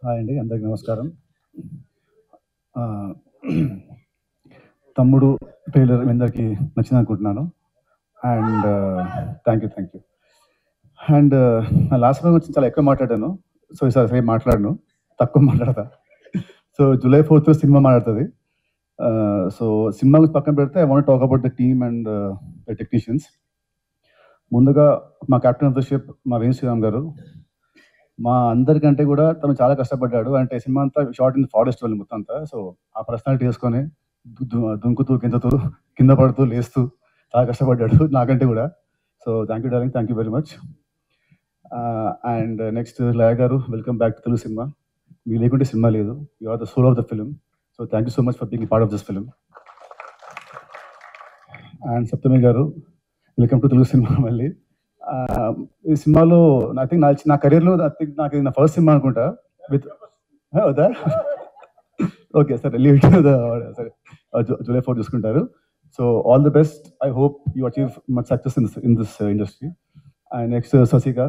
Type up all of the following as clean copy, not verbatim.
Hi అండి, అందరికి నమస్కారం. ఆహ్, తమ్ముడు ట్రైలర్ మీ అందరికీ నచ్చిందనుకుంటున్నాను. And thank you. అండ్ నా లాస్ట్ ఫిల్మ్ గురించి చాలా ఎక్కువ మాట్లాడాను. సో, ఈసారి అసలేం మాట్లాడను. తక్కువ మాట్లాడతా. సో, జూలై 4థ్ సినిమా మాట్లాడుతది. సో, సినిమా గురించి పక్కన పెడితే I want talk about the team and the technicians. ముందుగా మా కెప్టెన్ ఆఫ్ ద షిప్ మా వేణు శ్రీరామ్ గారు. మా అందరికంటే కూడా తను చాలా కష్టపడ్డాడు. అంటే సినిమా అంతా షాట్ ఇన్ ఫారెస్ట్ వల్ల మొత్తం అంతా. సో, ఆ పర్సనాలిటీ యేసుకొని దుంకుతూ, గెంతుతూ, కింద పడుతూ, లేస్తూ చాలా కష్టపడ్డాడు నాకంటే కూడా. So, thank you darling. Thank you very much. And next Laya garu, welcome back to Telugu cinema. మీరు లేకుంటే సినిమా లేదు. You are the soul of the film. So, thank you so much for being part of this film. And Saptami garu, welcome to Telugu cinema మళ్ళీ. ఈ సినిమాలో I think నా కెరీర్‌లో నాకు ఇది నా ఫస్ట్ సినిమా అనుకుంటా. విత్ అవుదా? ఓకే. సరే, లీవ్ ఇట్ టు ద సరే. జూలై 4 చూసుకుంటారు. So, all the best. I hope you achieve much success in this industry. And next Shashika.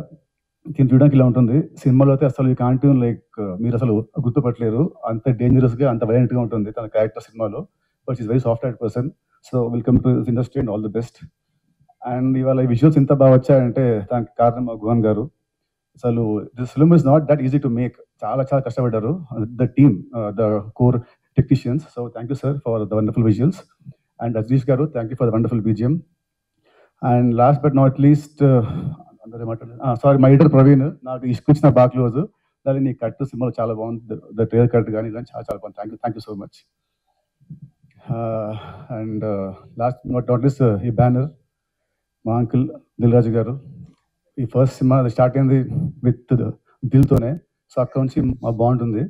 తిను చూడడానికి ఇలా ఉంటుంది. సినిమాలో అయితే అసలు యూ కాంట్ లైక్ మీరు అసలు గుర్తుపట్టలేరు. అంత డేంజరస్‌గా, అంత వైలెంట్‌గా ఉంటుంది తన క్యారెక్టర్ సినిమాలో. But she is very soft hearted person. So, welcome to this industry and all the best. And ఇవాళ ఈ విజువల్స్ ఇంత బాగా వచ్చాయంటే దానికి కారణం మా గుహన్ గారు. అసలు this film is not that easy to make. చాలా చాలా కష్టపడ్డారు the team, the core technicians. So, thank you sir for the wonderful visuals. And Ajeesh garu, thank you for the wonderful BGM. And last but not least అందరూ మాట్లాడారు. Sorry, my editor Praveen. నాకు ఇష్టం బాగా close. దాన్ని నీ కట్ సినిమాలో చాలా బాగుంది. ద ట్రైలర్ కట్ కానీ ఇలా చాలా చాలా బాగుంది. Thank you so much. And last but not least ఈ బ్యానర్ మా అంకుల్ దిల్ రాజు గారు. ఈ ఫస్ట్ సినిమా స్టార్ట్ అయింది విత్ దిల్‌తోనే. సో, అక్కడి నుంచి మా బాండ్ ఉంది.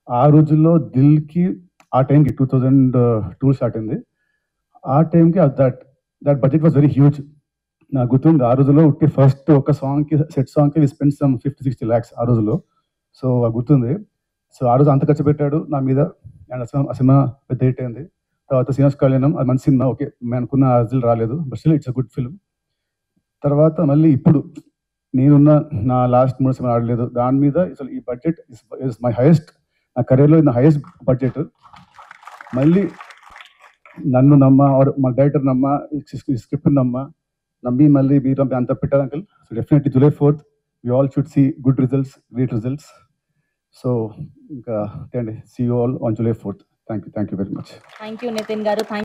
ఆ రోజుల్లో దిల్‌కి ఆ టైంకి 2002 స్టార్ట్ అయింది. ఆ టైంకి that budget was very huge. నాకు గుర్తుంది ఆ రోజుల్లో ఉట్టి ఫస్ట్ ఒక సాంగ్‌కి, సెట్ సాంగ్‌కి వి స్పెండ్ సమ్ 50-60 లాక్స్ ఆ రోజుల్లో. సో, అది గుర్తుంది. సో, ఆ రోజు అంత ఖర్చు పెట్టాడు నా మీద. అండ్ ఆ సినిమా పెద్ద హిట్ అయింది. తర్వాత శ్రీనివాస్ కళ్యాణం, అది మంచి సినిమా. ఓకే. మేము అనుకున్న రిజల్ట్ రాలేదు. But still it's a good film. తర్వాత మళ్ళీ ఇప్పుడు నేనున్న నా లాస్ట్ 3 సినిమాలు ఆడలేదు. దాని మీద అసలు ఈ బడ్జెట్ ఇస్ మై హైయెస్ట్. నా కెరియర్‌లో ఇది నా హైయెస్ట్ బడ్జెట్. మళ్ళీ నన్ను ఆర్ మా డైరెక్టర్ ఈ స్క్రిప్ట్‌ని నమ్మి మళ్ళీ మీరు అంత పెట్టారు అంకుల్. సో, డెఫినెట్లీ జూలై 4థ్ we all should see good results, great results. So, ఇంకా అంతే అండి. See you all on July 4థ్. Thank you very much. Thank you Nithin గారు.